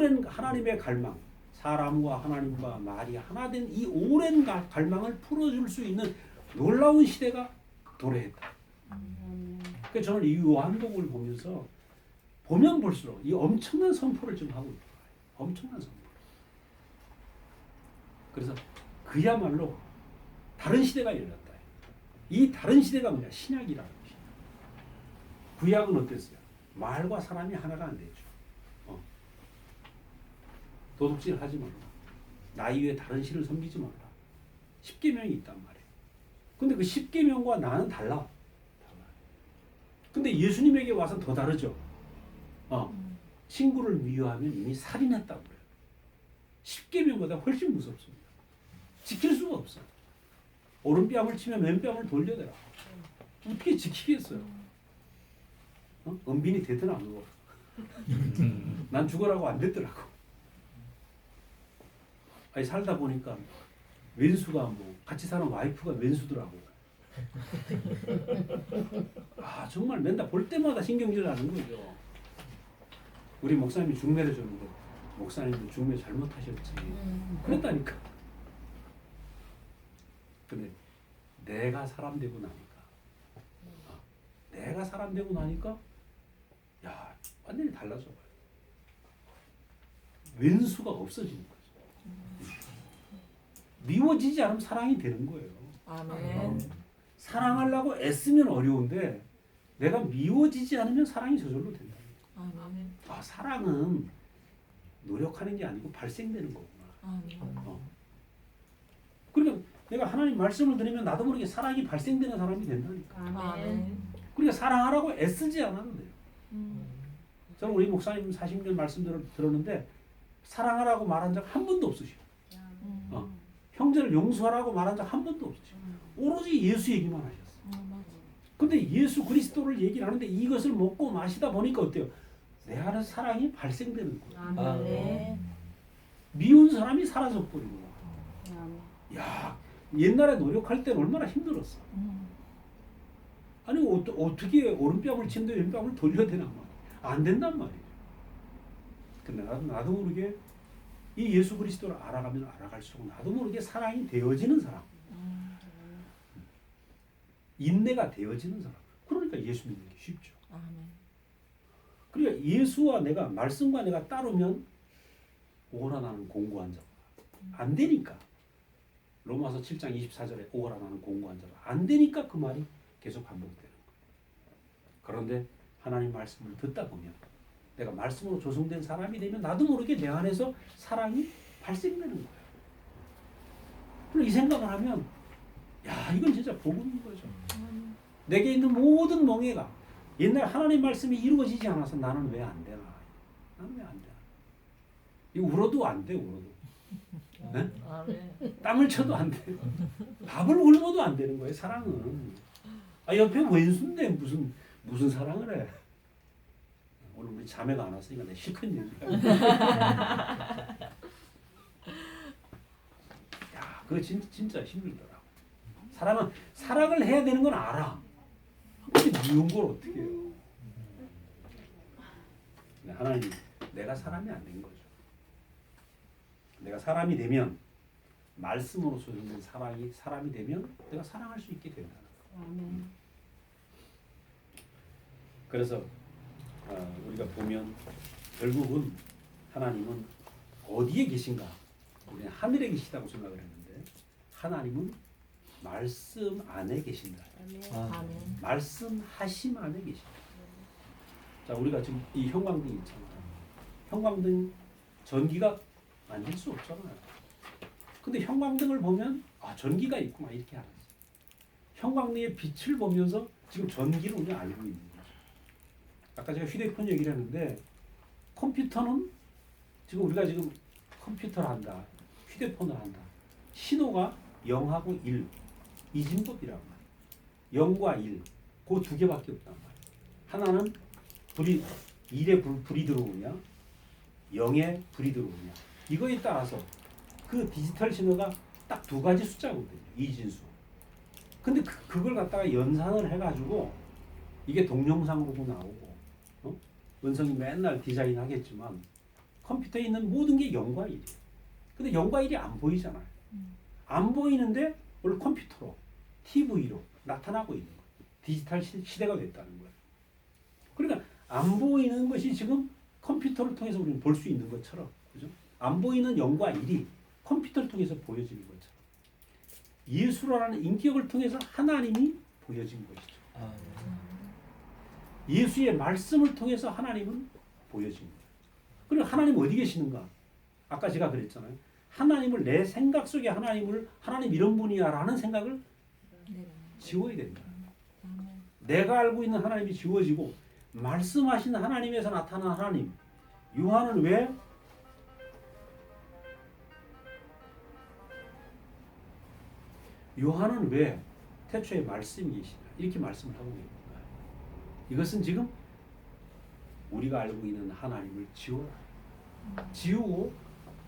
오랜 하나님의 갈망, 사람과 하나님과 말이 하나 된 이 오랜 갈망을 풀어줄 수 있는 놀라운 시대가 도래했다. 그래서 저는 이 요한복음을 보면서 보면 볼수록 이 엄청난 선포를 지금 하고 있다. 엄청난 선포. 그래서 그야말로 다른 시대가 열렸다. 이 다른 시대가 뭐냐? 신약이라는 것이야. 구약은 어땠어요? 말과 사람이 하나가 안 되죠. 도둑질 하지 말라. 나 이외에 다른 신을 섬기지 말라. 10계명이 있단 말이에요. 근데 그 10계명과 나는 달라. 근데 예수님에게 와서 더 다르죠. 친구를 미워하면 이미 살인했다고 그래요. 10계명보다 훨씬 무섭습니다. 지킬 수가 없어. 오른뺨을 치면 왼뺨을 돌려대라. 어떻게 지키겠어요? 은빈이 되더나 안 죽어. 난 죽어라고 안 됐더라고. 아니 살다 보니까 왼수가 뭐 같이 사는 와이프가 왼수더라고. 아 정말 맨날 볼 때마다 신경질 나는 거죠. 우리 목사님이 중매를 줬는데 목사님도 중매 잘못하셨지. 그랬다니까. 근데 내가 사람 되고 나니까 야 완전히 달라져 버려. 왼수가 없어지는 거죠. 미워지지 않으면 사랑이 되는 거예요. 아멘. 사랑하려고 애쓰면 어려운데 내가 미워지지 않으면 사랑이 저절로 된다. 아멘. 사랑은 노력하는 게 아니고 발생되는 거구나. 아멘. 그러니까 내가 하나님 말씀을 들으면 나도 모르게 사랑이 발생되는 사람이 된다니까. 아멘. 그러니까 사랑하라고 애쓰지 않아도 돼요. 저는 우리 목사님 40년 말씀 들었는데 사랑하라고 말한 적 한 번도 없으시고 형제를 용서하라고 말한 적 한 번도 없으시고 오로지 예수 얘기만 하셨어요. 근데 예수 그리스도를 얘기를 하는데 이것을 먹고 마시다 보니까 어때요? 내 안에 사랑이 발생되는 거예요. 아멘. 미운 사람이 사라져버리고. 야, 옛날에 노력할 때는 얼마나 힘들었어. 아니 어떻게 오른뺨을 치는데 왼뺨을 돌려대란 말이야. 안 된단 말이에요. 근데 나도 모르게 이 예수 그리스도를 알아가면 알아갈수록 나도 모르게 사랑이 되어지는 사람. 인내가 되어지는 사람. 그러니까 예수 믿는 게 쉽죠. 아멘. 그러니까 예수와 내가 말씀과 내가 따르면 오라 나는 공고한 자가 안 되니까. 로마서 7장 24절에 오라 나는 공고한 자가 안 되니까 그 말이 계속 반복되는 거예요. 그런데 하나님 말씀을 듣다 보면 내가 말씀으로 조성된 사람이 되면 나도 모르게 내 안에서 사랑이 발생되는 거예요. 그럼 이 생각을 하면 야 이건 진짜 복음인 거죠. 내게 있는 모든 멍해가 옛날 하나님 말씀이 이루어지지 않아서 나는 왜 안 되나? 나는 왜 안 되나? 이거 울어도 안 돼, 울어도. 네? 아멘. 땀을 쳐도 안 돼. 밥을 굶어도 안 되는 거예요, 사랑은. 옆에 왼수인데 무슨 사랑을 해? 오늘 우리 자매가 안 왔으니까 내가 실컷 얘기해. 야, 그거 진짜 힘들더라고. 사랑을 해야 되는 건 알아. 근데 미운 걸 어떻게 해요? 하나님, 내가 사람이 안 된 거죠. 내가 사람이 되면 말씀으로 소생된 사람이 되면 내가 사랑할 수 있게 된다는 거예요. 그래서 우리가 보면 결국은 하나님은 어디에 계신가? 우리는 하늘에 계시다고 생각을 했는데 하나님은 말씀 안에 계신다. 아멘. 말씀하심 안에 계신다. 자, 우리가 지금 이 형광등 있잖아요. 형광등 전기가 만질 수 없잖아요. 근데 형광등을 보면 전기가 있구나 이렇게 알았어요. 형광등의 빛을 보면서 지금 전기를 우리가 알고 있는 거죠. 아까 제가 휴대폰 얘기를 했는데 컴퓨터는 지금 우리가 지금 컴퓨터를 한다. 휴대폰을 한다. 신호가 0하고 1 이진법이란 말이에요. 0과 1 그 두 개밖에 없단 말이에요. 하나는 불이 1에 불이 들어오냐 0에 불이 들어오냐 이거에 따라서 그 디지털 신호가 딱 두 가지 숫자거든요. 이진수. 근데 그걸 갖다가 연산을 해가지고 이게 동영상으로도 나오고 은성이 맨날 디자인 하겠지만 컴퓨터에 있는 모든 게 0과 1이에요. 근데 0과 1이 안 보이잖아요. 안 보이는데 오늘 컴퓨터로, TV로 나타나고 있는 거예요. 디지털 시대가 됐다는 거예요. 그러니까 안 보이는 것이 지금 컴퓨터를 통해서 우리는 볼 수 있는 것처럼, 그죠? 안 보이는 0과 1이 컴퓨터를 통해서 보여지는 것처럼 예수라는 인격을 통해서 하나님이 보여진 것이죠. 예수의 말씀을 통해서 하나님은 보여진 거예요. 그리고 하나님 어디 계시는가? 아까 제가 그랬잖아요. 하나님을 내 생각 속에 하나님 이런 분이야라는 생각을 지워야 된다. 내가 알고 있는 하나님이 지워지고 말씀하신 하나님에서 나타난 하나님. 요한은 왜 태초에 말씀이 계시냐 이렇게 말씀을 하고 있는 거예요. 이것은 지금 우리가 알고 있는 하나님을 지우고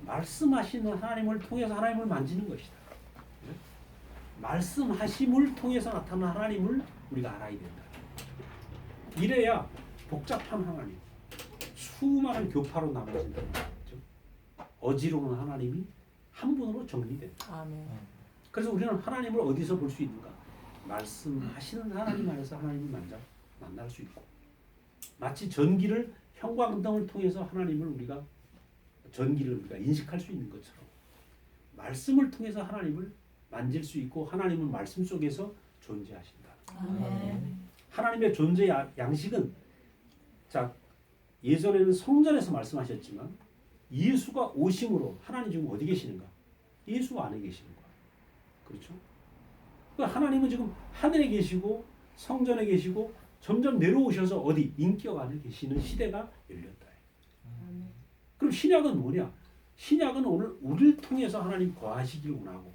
말씀하시는 하나님을 통해서 하나님을 만지는 것이다. 말씀하심을 통해서 나타난 하나님을 우리가 알아야 된다. 이래야 복잡한 하나님, 수많은 교파로 나눠진다. 어지러운 하나님이 한 분으로 정리된다. 아멘. 그래서 우리는 하나님을 어디서 볼 수 있는가? 말씀하시는 하나님 안에서 하나님을 만날 수 있고, 마치 전기를 형광등을 통해서 하나님을 전기를 우리가 인식할 수 있는 것처럼 말씀을 통해서 하나님을 만질 수 있고 하나님은 말씀 속에서 존재하신다. 아멘. 하나님의 존재 양식은 예전에는 성전에서 말씀하셨지만 예수가 오심으로 하나님 지금 어디 계시는가? 예수 안에 계시는 거야. 그렇죠? 하나님은 지금 하늘에 계시고 성전에 계시고 점점 내려오셔서 어디 인격 안에 계시는 시대가 열렸다. 그럼 신약은 뭐냐? 신약은 오늘 우리를 통해서 하나님 거하시길 원하고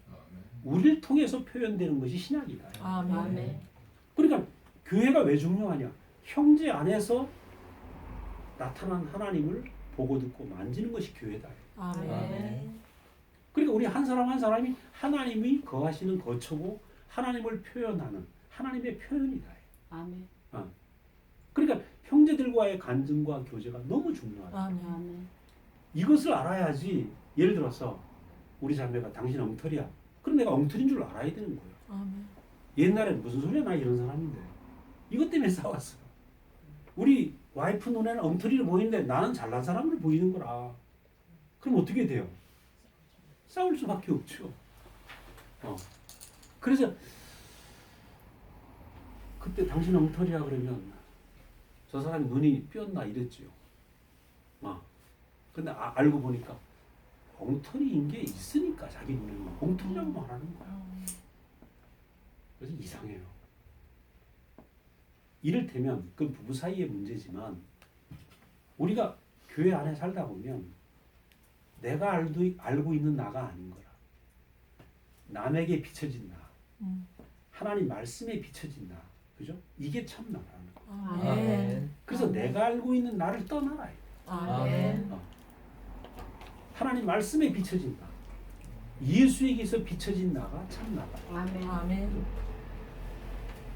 우리를 통해서 표현되는 것이 신약이다. 아멘. 그러니까 교회가 왜 중요하냐? 형제 안에서 나타난 하나님을 보고 듣고 만지는 것이 교회다. 아멘. 그러니까 우리 한 사람 한 사람이 하나님이 거하시는 거처고 하나님을 표현하는 하나님의 표현이다. 아멘. 그러니까 형제들과의 간증과 교제가 너무 중요하다. 아멘. 이것을 알아야지. 예를 들어서 우리 자매가 당신 엉터리야. 그럼 내가 엉터리인 줄 알아야 되는 거예요. 아멘. 옛날엔 무슨 소리야 나 이런 사람인데 이것 때문에 싸웠어. 우리 와이프 눈에는 엉터리를 보이는데 나는 잘난 사람으로 보이는 거라. 그럼 어떻게 돼요? 싸울 수밖에 없죠. 그래서 그때 당신 엉터리야 그러면 저 사람이 눈이 삐었나 이랬지요. 근데 알고 보니까 엉터리인 게 있으니까 자기 눈에는 엉터리라고 말하는 거야. 그래서 이상해요. 이를테면 그건 부부 사이의 문제지만 우리가 교회 안에 살다 보면 내가 알고 있는 나가 아닌 거라. 남에게 비춰진 나. 하나님 말씀에 비춰진 나. 그죠? 이게 참 나라는 거야. 아멘. 그래서 내가 알고 있는 나를 떠나라. 아멘. 하나님 말씀에 비춰진 나. 예수에게서 비춰진 나가 참 나라. 아멘.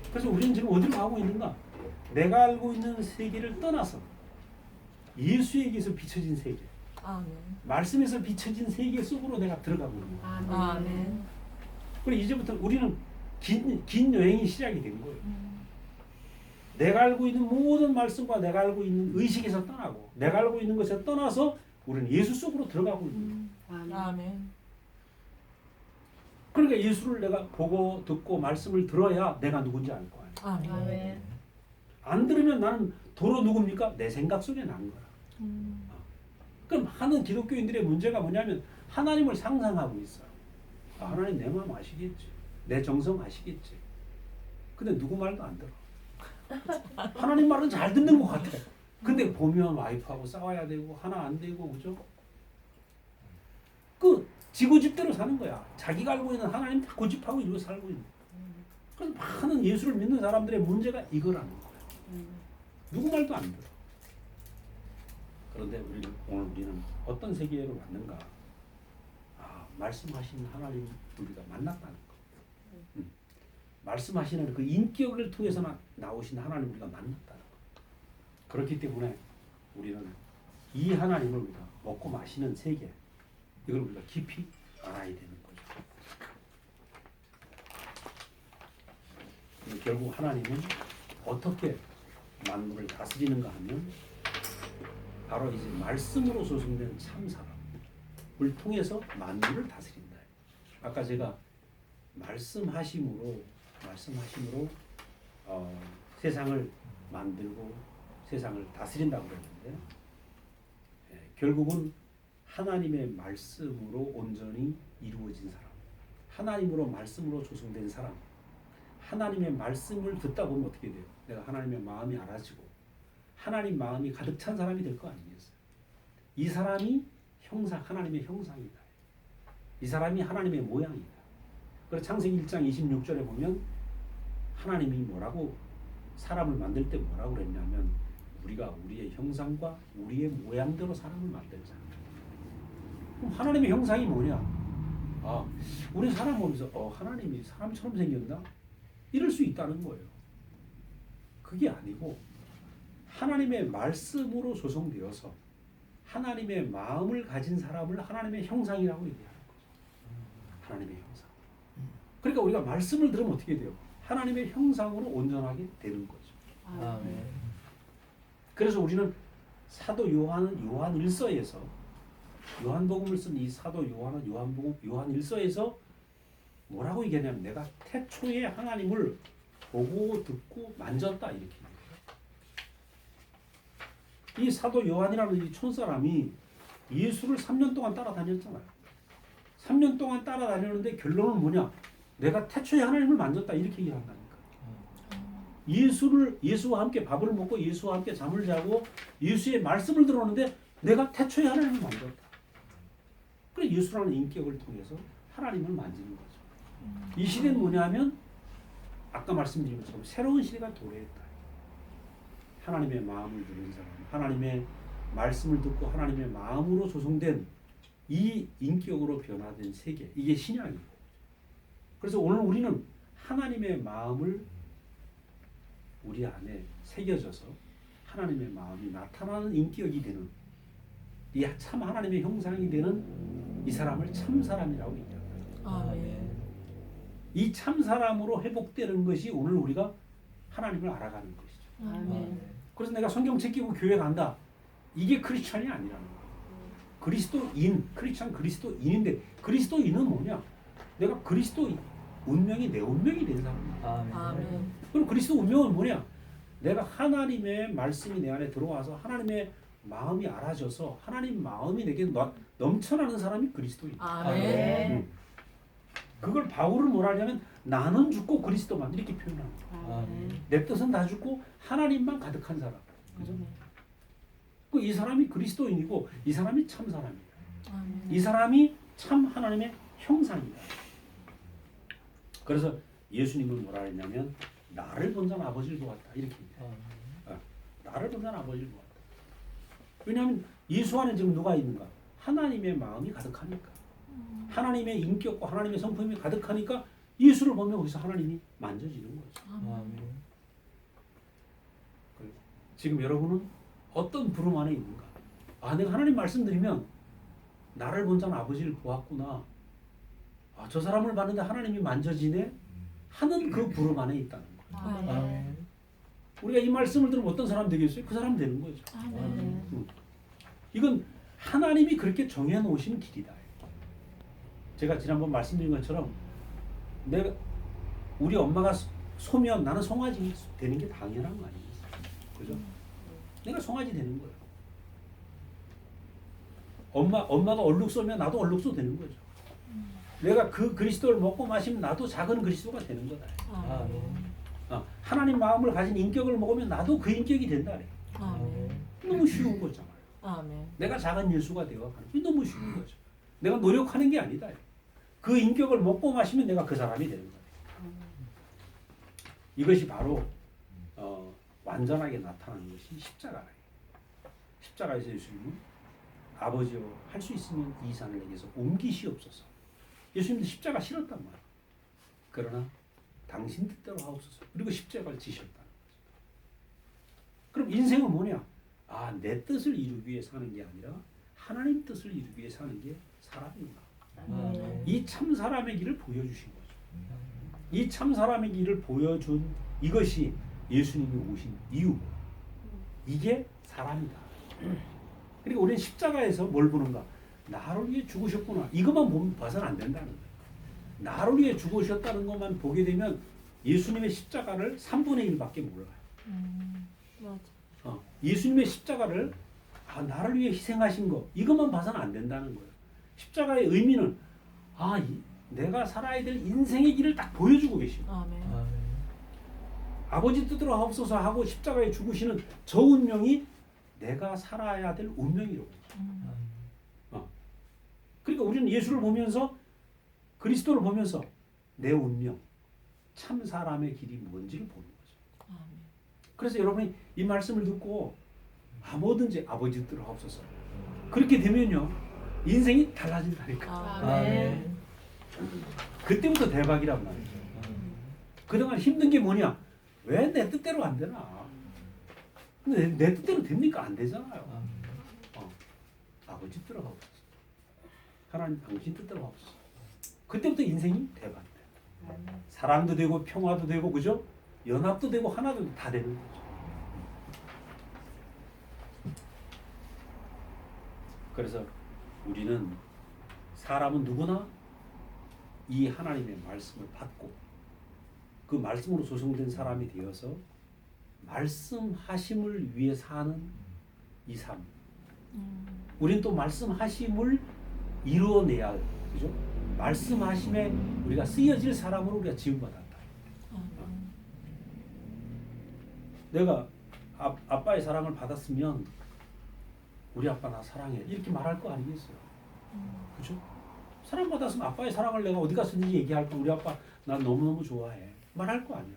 그래서 우리는 지금 어디로 가고 있는가? 내가 알고 있는 세계를 떠나서 예수에게서 비춰진 세계, 아멘. 말씀에서 비춰진 세계 속으로 내가 들어가고 있는 거야. 아멘. 그리고 이제부터 우리는 긴 여행이 시작이 된 거예요. 내가 알고 있는 모든 말씀과 내가 알고 있는 의식에서 떠나고 내가 알고 있는 것에 떠나서 우리는 예수 속으로 들어가고 있는 거예요. 아멘. 그러니까 예수를 내가 보고 듣고 말씀을 들어야 내가 누군지 알 거 아니에요. 아멘. 안 들으면 나는 도로 누굽니까? 내 생각 속에 난 거야. 그럼 하는 기독교인들의 문제가 뭐냐면 하나님을 상상하고 있어요. 하나님 내 마음 아시겠지. 내 정성 아시겠지. 근데 누구 말도 안 들어. 하나님 말은 잘 듣는 것 같아. 근데 보면 와이프하고 싸워야 되고 하나 안 되고 그죠? 그 지고집대로 사는 거야. 자기가 알고 있는 하나님 다 고집하고 이러고 살고 있는 거야. 그래서 많은 예수를 믿는 사람들의 문제가 이거라는 거야. 누구 말도 안 들어. 그런데 오늘 우리는 어떤 세계로 왔는가? 말씀하시는 하나님 우리가 만났다는 거. 말씀하시는 그 인격을 통해서 나오신 하나님 우리가 만났다는 거. 그렇기 때문에 우리는 이 하나님을 우리가 먹고 마시는 세계, 이걸 우리가 깊이 알아야 되는 거죠. 결국 하나님은 어떻게 만물을 다스리는가 하면 바로 이제 말씀으로 조성된 참 사람을 통해서 만물을 다스린다. 아까 제가 말씀하심으로 세상을 만들고 세상을 다스린다고 그랬는데, 결국은 하나님의 말씀으로 온전히 이루어진 사람, 하나님으로 말씀으로 조성된 사람, 하나님의 말씀을 듣다 보면 어떻게 돼요? 내가 하나님의 마음이 알아지고 하나님 마음이 가득 찬 사람이 될 거 아니겠어요? 이 사람이 하나님의 형상이다. 이 사람이 하나님의 모양이다. 그래서 창세기 1장 26절에 보면 하나님이 뭐라고 사람을 만들 때 뭐라고 그랬냐면 우리가 우리의 형상과 우리의 모양대로 사람을 만들자. 그럼 하나님의 형상이 뭐냐? 우리 사람 보면서 하나님이 사람처럼 생겼나? 이럴 수 있다는 거예요. 그게 아니고 하나님의 말씀으로 조성되어서 하나님의 마음을 가진 사람을 하나님의 형상이라고 얘기하는 거죠. 하나님의 형상. 그러니까 우리가 말씀을 들으면 어떻게 돼요? 하나님의 형상으로 온전하게 되는 거죠. 아멘. 그래서 우리는 사도 요한은 요한 1서에서 요한복음을 쓴 이 사도 요한은 요한 1서에서 뭐라고 얘기하냐면 내가 태초에 하나님을 보고 듣고 만졌다 이렇게 얘기해요. 이 사도 요한이라는 이 촌사람이 예수를 3년 동안 따라다녔잖아요. 3년 동안 따라다녔는데 결론은 뭐냐? 내가 태초에 하나님을 만졌다 이렇게 얘기한다니까. 예수와 함께 밥을 먹고 예수와 함께 잠을 자고 예수의 말씀을 들었는데 내가 태초에 하나님을 만졌다. 그래 예수라는 인격을 통해서 하나님을 만지는 거죠. 이 시대는 뭐냐면 아까 말씀드린 것처럼 새로운 시대가 도래했다. 하나님의 마음을 들은 사람, 하나님의 말씀을 듣고 하나님의 마음으로 조성된 이 인격으로 변화된 세계, 이게 신약이고. 그래서 오늘 우리는 하나님의 마음을 우리 안에 새겨져서 하나님의 마음이 나타나는 인격이 되는 이 참 하나님의 형상이 되는 이 사람을 참 사람이라고 얘기합니다. 아멘. 이 참 사람으로 회복되는 것이 오늘 우리가 하나님을 알아가는 것이죠. 아멘. 그래서 내가 성경 챙기고 교회 간다. 이게 크리스찬이 아니라는 거예요. 그리스도인, 크리스찬 그리스도인인데 그리스도인은 뭐냐? 내가 그리스도 운명이 내 운명이 된 사람이야. 아멘. 그럼 그리스도 운명은 뭐냐? 내가 하나님의 말씀이 내 안에 들어와서 하나님의 마음이 알아져서 하나님 마음이 내게 넘쳐나는 사람이 그리스도인. 아멘. 그걸 바울은 뭐라 하냐면 나는 죽고 그리스도만 이렇게 표현하는 거야. 아멘. 내 뜻은 다 죽고 하나님만 가득한 사람. 그죠? 이 사람이 그리스도인이고 이 사람이 참 사람이야. 아멘. 이 사람이 참 하나님의 형상이다. 그래서 예수님은 뭐라 했냐면 나를 본전 아버지를 보았다 이렇게 얘기해요. 나를 본전 아버지를 보았다. 왜냐하면 예수 안에 지금 누가 있는가? 하나님의 마음이 가득하니까. 하나님의 인격과 하나님의 성품이 가득하니까 예수를 보면 거기서 하나님이 만져지는 거죠. 아멘. 지금 여러분은 어떤 부름 안에 있는가? 내가 하나님 말씀드리면 나를 본 자는 아버지를 보았구나. 저 사람을 봤는데 하나님이 만져지네 하는 그 부름 안에 있다는 거예요. 아멘. 우리가 이 말씀을 들으면 어떤 사람 되겠어요? 그 사람 되는 거죠. 아멘. 이건 하나님이 그렇게 정해놓으신 길이다. 제가 지난번 말씀드린 것처럼 우리 엄마가 소면 나는 송아지 되는 게 당연한 거 아니겠어요? 그죠? 내가 송아지 되는 거예요. 엄마가 얼룩소면 나도 얼룩소 되는 거죠. 내가 그 그리스도를 먹고 마시면 나도 작은 그리스도가 되는 거다. 아멘. 하나님 마음을 가진 인격을 먹으면 나도 그 인격이 된다. 아멘. 너무 쉬운 거잖아요. 아멘. 내가 작은 예수가 되어가는 게 너무 쉬운 거죠. 내가 노력하는 게 아니다. 그 인격을 먹고 마시면 내가 그 사람이 되는 거예요. 이것이 바로 완전하게 나타나는 것이 십자가예요. 십자가에서 예수님은 아버지여 할 수 있으면 이 산을 내게서 옮기시옵소서. 예수님도 십자가 싫었단 말이에요. 그러나 당신 뜻대로 하옵소서. 그리고 십자가를 지셨다는 거죠. 그럼 인생은 뭐냐? 내 뜻을 이루기 위해 사는 게 아니라 하나님 뜻을 이루기 위해 사는 게 사람이구나. 아멘. 이 참 사람의 길을 보여주신 거죠. 이 참 사람의 길을 보여준 이것이 예수님이 오신 이유. 이게 사람이다. 그리고 우리는 십자가에서 뭘 보는가? 나를 위해 죽으셨구나. 이것만 보면 봐서는 안 된다는 거예요. 나를 위해 죽으셨다는 것만 보게 되면 예수님의 십자가를 3분의 1밖에 몰라요. 맞아. 예수님의 십자가를 나를 위해 희생하신 거 이것만 봐서는 안 된다는 거예요. 십자가의 의미는 내가 살아야 될 인생의 길을 딱 보여주고 계시고 아멘. 아버지 뜻대로 하옵소서 하고 십자가에 죽으시는 저 운명이 내가 살아야 될 운명이라고. 그러니까 우리는 예수를 보면서 그리스도를 보면서 내 운명, 참 사람의 길이 뭔지를 보는 거죠. 아멘. 그래서 여러분이 이 말씀을 듣고 뭐든지 아버지 뜻대로 하옵소서. 그렇게 되면요 인생이 달라진다니까. 아멘. 그때부터 대박이란 말이죠. 그동안 힘든 게 뭐냐? 왜 내 뜻대로 안 되나? 근데 내 뜻대로 됩니까? 안 되잖아요. 아버지 뜻대로 하옵소서. 하나님 당신 뜻대로 하옵소서. 그때부터 인생이 대박이다. 사랑도 되고 평화도 되고 그죠? 연합도 되고 하나도 다 되는 거죠. 그래서 우리는 사람은 누구나 이 하나님의 말씀을 받고 그 말씀으로 조성된 사람이 되어서 말씀하심을 위해 사는 이 삶. 우리는 또 말씀하심을 이루어내야 할, 그죠? 말씀하심에 우리가 쓰여질 사람으로 우리가 지음받았다. 내가 아빠의 사랑을 받았으면 우리 아빠 나 사랑해 이렇게 말할 거 아니겠어요? 그죠? 사랑받았으면 아빠의 사랑을 내가 어디 가서든지 얘기할 거. 우리 아빠 난 너무너무 좋아해 말할 거 아니야.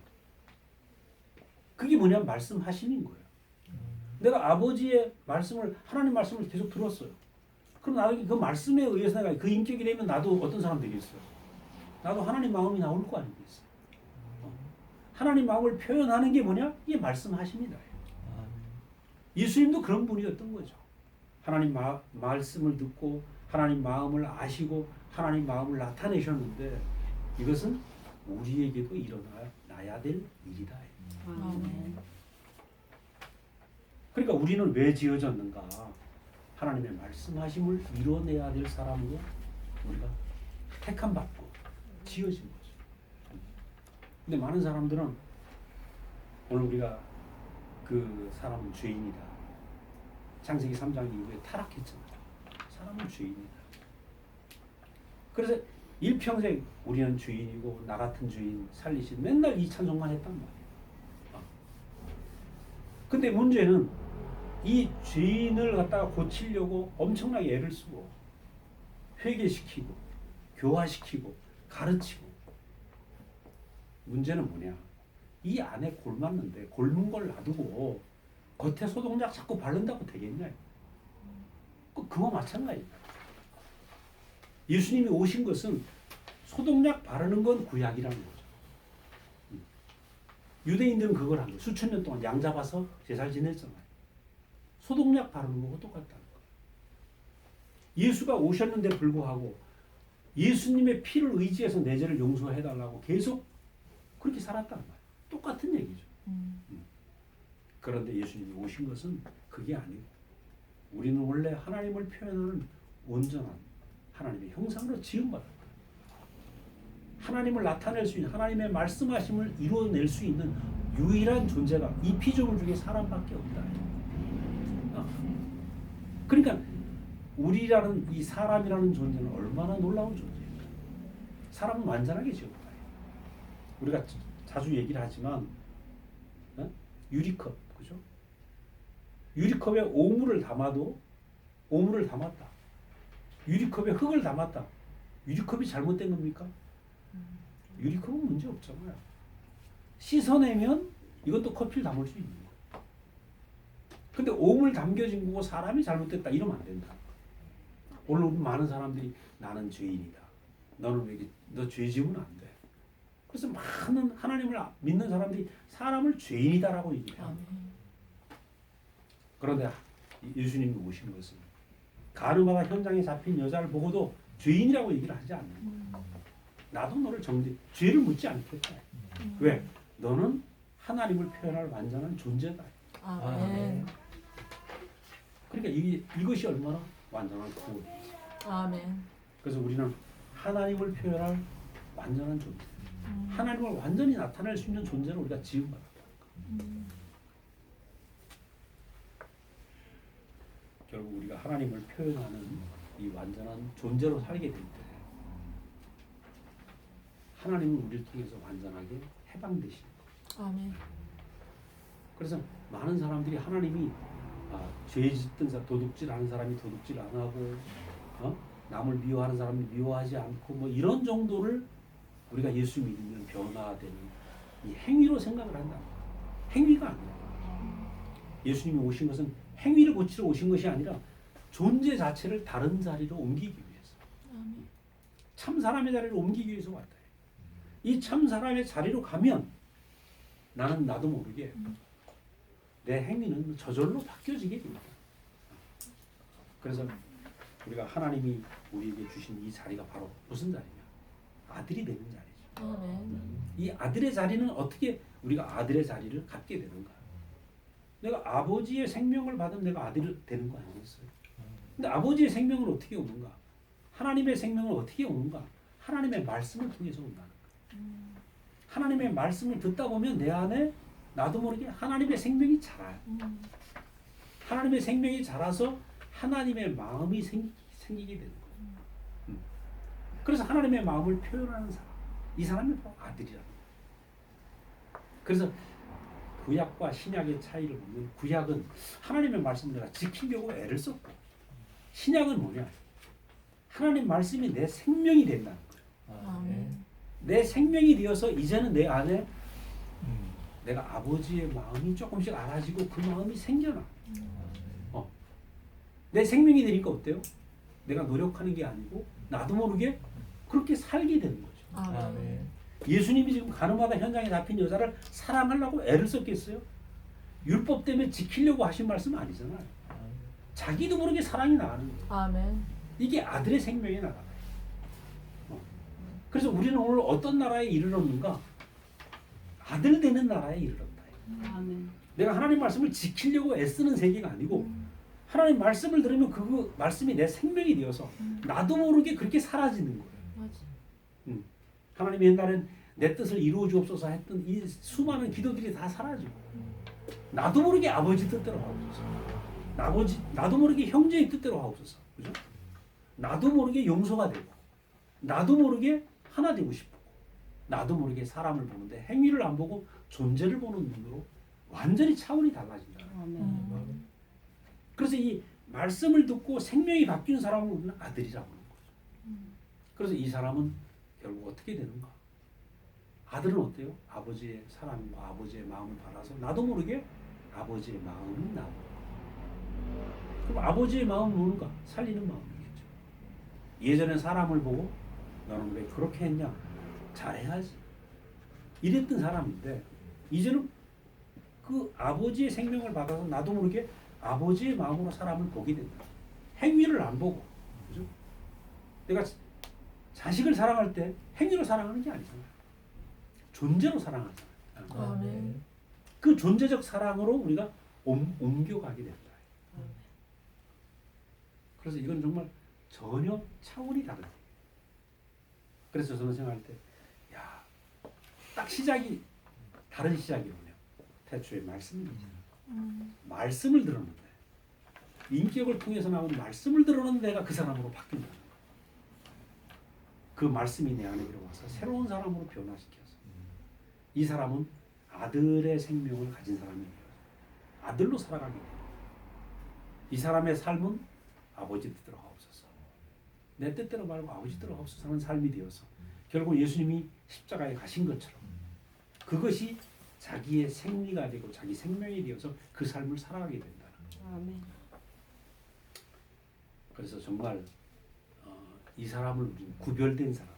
그게 뭐냐면 말씀하심인 거예요. 내가 아버지의 말씀을 하나님 말씀을 계속 들었어요. 그럼 나중에 그 말씀에 의해서 내가 그 인격이 되면 나도 어떤 사람 되겠어요? 나도 하나님 마음이 나올 거 아니겠어요? 하나님 마음을 표현하는 게 뭐냐? 이게 말씀하십니다. 예수님도 그런 분이었던 거죠. 하나님 말씀을 듣고 하나님 마음을 아시고 하나님 마음을 나타내셨는데 이것은 우리에게도 일어나야 될 일이다. 아멘. 그러니까 우리는 왜 지어졌는가? 하나님의 말씀하심을 이뤄내야 될 사람으로 우리가 택함받고 지어진 거죠. 근데 많은 사람들은 오늘 우리가 그 사람은 죄인이다. 창세기 3장 이후에 타락했잖아요. 사람은 죄인이다. 그래서 일평생 우리는 죄인이고 나 같은 죄인 살리신 맨날 이 찬송만 했단 말이에요. 근데 문제는 이 죄인을 갖다가 고치려고 엄청나게 애를 쓰고 회개시키고 교화시키고 가르치고 문제는 뭐냐? 이 안에 골맞는데 골문 걸 놔두고 겉에 소독약 자꾸 바른다고 되겠냐? 그거 마찬가지다. 예수님이 오신 것은 소독약 바르는 건 구약이라는 거죠. 유대인들은 그걸 한 거예요. 수천 년 동안 양 잡아서 제사를 지냈잖아요. 소독약 바르는 거고 똑같다는 거예요. 예수가 오셨는데 불구하고 예수님의 피를 의지해서 내 죄를 용서해달라고 계속 그렇게 살았다는 거예요. 똑같은 얘기죠. 그런데 예수님이 오신 것은 그게 아니고 우리는 원래 하나님을 표현하는 온전한 하나님의 형상으로 지음받았다. 하나님을 나타낼 수 있는 하나님의 말씀하심을 이루어낼 수 있는 유일한 존재가 이 피조물 중에 사람밖에 없다. 그러니까 우리라는 이 사람이라는 존재는 얼마나 놀라운 존재입니까? 사람은 완전하게 지었다. 우리가 자주 얘기를 하지만 유리컵, 그죠? 유리컵에 오물을 담아도 오물을 담았다. 유리컵에 흙을 담았다. 유리컵이 잘못된 겁니까? 유리컵은 문제 없잖아요. 씻어내면 이것도 커피를 담을 수 있는 거예요. 근데 오물 담겨진 거고 사람이 잘못됐다 이러면 안 된다. 오늘 우리 많은 사람들이 나는 죄인이다. 너는 왜 너 죄 지으면 안 돼. 그래서 많은 하나님을 믿는 사람들이 사람을 죄인이다라고 얘기해요. 아멘. 그런데 예수님이 오신 것은 가늠하다 현장에 잡힌 여자를 보고도 죄인이라고 얘기를 하지 않는 거예요. 나도 너를 죄를 묻지 않겠다. 왜? 너는 하나님을 표현할 완전한 존재다. 아멘. 그러니까 이것이 얼마나 완전한 구원이에요. 아멘. 그래서 우리는 하나님을 표현할 완전한 존재, 하나님을 완전히 나타낼 수 있는 존재로 우리가 지음받았다. 결국 우리가 하나님을 표현하는 이 완전한 존재로 살게 될 때 하나님은 우리를 통해서 완전하게 해방되시는 거예요. 아멘. 그래서 많은 사람들이 하나님이 죄 짓던 도둑질하는 사람이 도둑질 안 하고 남을 미워하는 사람이 미워하지 않고 뭐 이런 정도를 우리가 예수 믿으면 변화되는 이 행위로 생각을 한다. 행위가 아니라 예수님이 오신 것은 행위를 고치러 오신 것이 아니라 존재 자체를 다른 자리로 옮기기 위해서 참 사람의 자리로 옮기기 위해서 왔다. 이 참 사람의 자리로 가면 나는 나도 모르게 내 행위는 저절로 바뀌어지게 됩니다. 그래서 우리가 하나님이 우리에게 주신 이 자리가 바로 무슨 자리냐? 아들이 되는 자리죠. 아멘. 이 아들의 자리는 어떻게 우리가 아들의 자리를 갖게 되는가? 내가 아버지의 생명을 받으면 내가 아들이 되는 거 아니겠어요? 근데 아버지의 생명은 어떻게 오는가? 하나님의 생명은 어떻게 오는가? 하나님의 말씀을 통해서 온다는 거예요. 하나님의 말씀을 듣다 보면 내 안에 나도 모르게 하나님의 생명이 자라요. 하나님의 생명이 자라서 하나님의 마음이 생기게 되는 거예요. 그래서 하나님의 마음을 표현하는 사람, 이 사람이 바로 아들이라는 거예요. 그래서 구약과 신약의 차이를 보면 구약은 하나님의 말씀을 내가 지키려고 애를 썼고 신약은 뭐냐? 하나님 말씀이 내 생명이 된다는 거예요. 아멘. 내 생명이 되어서 이제는 내 안에 내가 아버지의 마음이 조금씩 알아지고 그 마음이 생겨나. 내 생명이 되니까 어때요? 내가 노력하는 게 아니고 나도 모르게 그렇게 살게 되는 거죠. 아멘. 예수님이 지금 가늠하다 현장에 잡힌 여자를 사랑하려고 애를 썼겠어요? 율법 때문에 지키려고 하신 말씀은 아니잖아요. 자기도 모르게 사랑이 나가는 거예요. 아멘. 이게 아들의 생명이 나가요. 그래서 우리는 오늘 어떤 나라에 이르렀는가? 아들 되는 나라에 이르렀다. 아멘. 내가 하나님 말씀을 지키려고 애쓰는 세계가 아니고 하나님 말씀을 들으면 그 말씀이 내 생명이 되어서 나도 모르게 그렇게 사라지는 거예요. 맞아. 하나님이 옛날엔 내 뜻을 이루어 주옵소서 했던 이 수많은 기도들이 다 사라지고 나도 모르게 아버지 뜻대로 하옵소서. 나도 모르게 형제의 뜻대로 하옵소서. 그죠? 나도 모르게 용서가 되고 나도 모르게 하나 되고 싶고 나도 모르게 사람을 보는데 행위를 안 보고 존재를 보는 눈으로 완전히 차원이 달라진다. 아멘. 그래서 이 말씀을 듣고 생명이 바뀐 사람은 우리는 아들이라고 하는 거죠. 그래서 이 사람은 결국 어떻게 되는가? 아들은 어때요? 아버지의 사랑과 아버지의 마음을 받아서 나도 모르게 아버지의 마음이 나오고 그럼 아버지의 마음은 뭔가? 살리는 마음이겠죠. 예전에 사람을 보고 너는 왜 그렇게 했냐? 잘해야지. 이랬던 사람인데 이제는 그 아버지의 생명을 받아서 나도 모르게 아버지의 마음으로 사람을 보게 된다. 행위를 안 보고, 그죠? 내가 자식을 사랑할 때 행위로 사랑하는 게 아니잖아요. 존재로 사랑하잖아요. 아멘. 그 존재적 사랑으로 우리가 옮겨가게 된다. 그래서 이건 정말 전혀 차원이 다르다. 그래서 저는 생각할 때, 야, 딱 시작이 다른 시작이군요. 태초에 말씀입니다. 말씀을 들었는데 인격을 통해서 나온 말씀을 들었는데 내가 그 사람으로 바뀐다는 거예요. 그 말씀이 내 안에 들어와서 새로운 사람으로 변화시켜서 이 사람은 아들의 생명을 가진 사람이에요. 아들로 살아가게 돼요. 이 사람의 삶은 아버지 뜻대로 하옵소서. 내 뜻대로 말고 아버지 뜻대로 하옵소서 하는 삶이 되어서 결국 예수님이 십자가에 가신 것처럼 그것이 자기의 생리가 되고 자기 생명이 되어서 그 삶을 살아가게 된다는 거예요. 아멘. 그래서 정말 이 사람을 우리는 구별된 사람.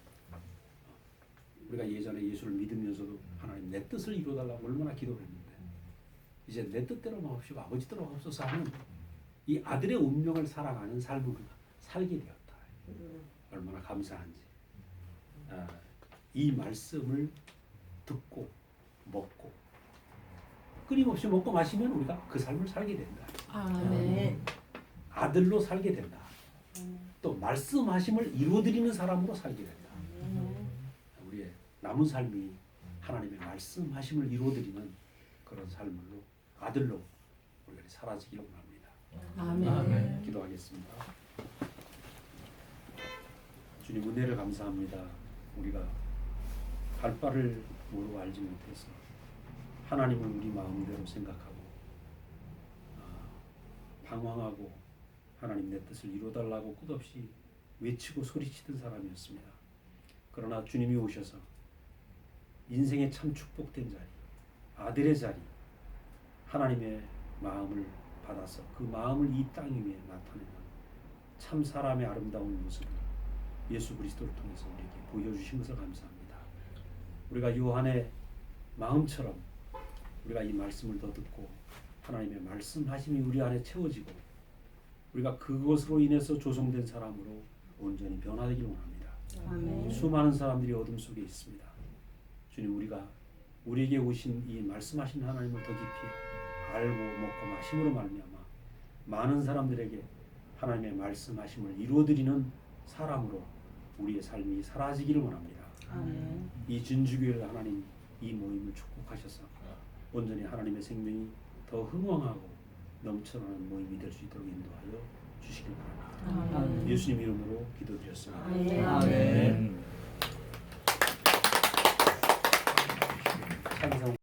우리가 예전에 예수를 믿으면서도 하나님 내 뜻을 이루어달라고 얼마나 기도를 했는데 이제 내 뜻대로 마옵시고 아버지 뜻대로 하옵소서 하는 이 아들의 운명을 살아가는 삶을 우리가 살게 되었다. 얼마나 감사한지. 이 말씀을 듣고 먹고 끊임없이 먹고 마시면 우리가 그 삶을 살게 된다. 아멘. 아들로 살게 된다. 또 말씀하심을 이루어드리는 사람으로 살게 된다. 우리의 남은 삶이 하나님의 말씀하심을 이루어드리는 그런 삶으로 아들로 우리가 살아지기를 원합니다. 아멘. 기도하겠습니다. 주님 은혜를 감사합니다. 우리가 갈 바를 모르고 알지 못해서 하나님을 우리 마음대로 생각하고 방황하고 하나님 내 뜻을 이루어달라고 끝없이 외치고 소리치던 사람이었습니다. 그러나 주님이 오셔서 인생의 참 축복된 자리, 아들의 자리, 하나님의 마음을 받아서 그 마음을 이 땅 위에 나타내는 참 사람의 아름다운 모습을 예수 그리스도를 통해서 우리에게 보여주신 것을 감사합니다. 우리가 요한의 마음처럼 우리가 이 말씀을 더 듣고 하나님의 말씀하심이 우리 안에 채워지고 우리가 그것으로 인해서 조성된 사람으로 온전히 변화되기를 원합니다. 아멘. 수많은 사람들이 어둠 속에 있습니다. 주님, 우리가 우리에게 오신 이 말씀하신 하나님을 더 깊이 알고 먹고 마심으로 말미암아 많은 사람들에게 하나님의 말씀하심을 이루어드리는 사람으로 우리의 삶이 사라지기를 원합니다. 아멘. 이 진주교회를 하나님 이 모임을 축복하셔서 온전히 하나님의 생명이 더 흥왕하고 넘쳐나는 모임이 될 수 있도록 인도하여 주시길 바랍니다. 아멘. 예수님 이름으로 기도드렸습니다. 아멘. 아멘. 찬성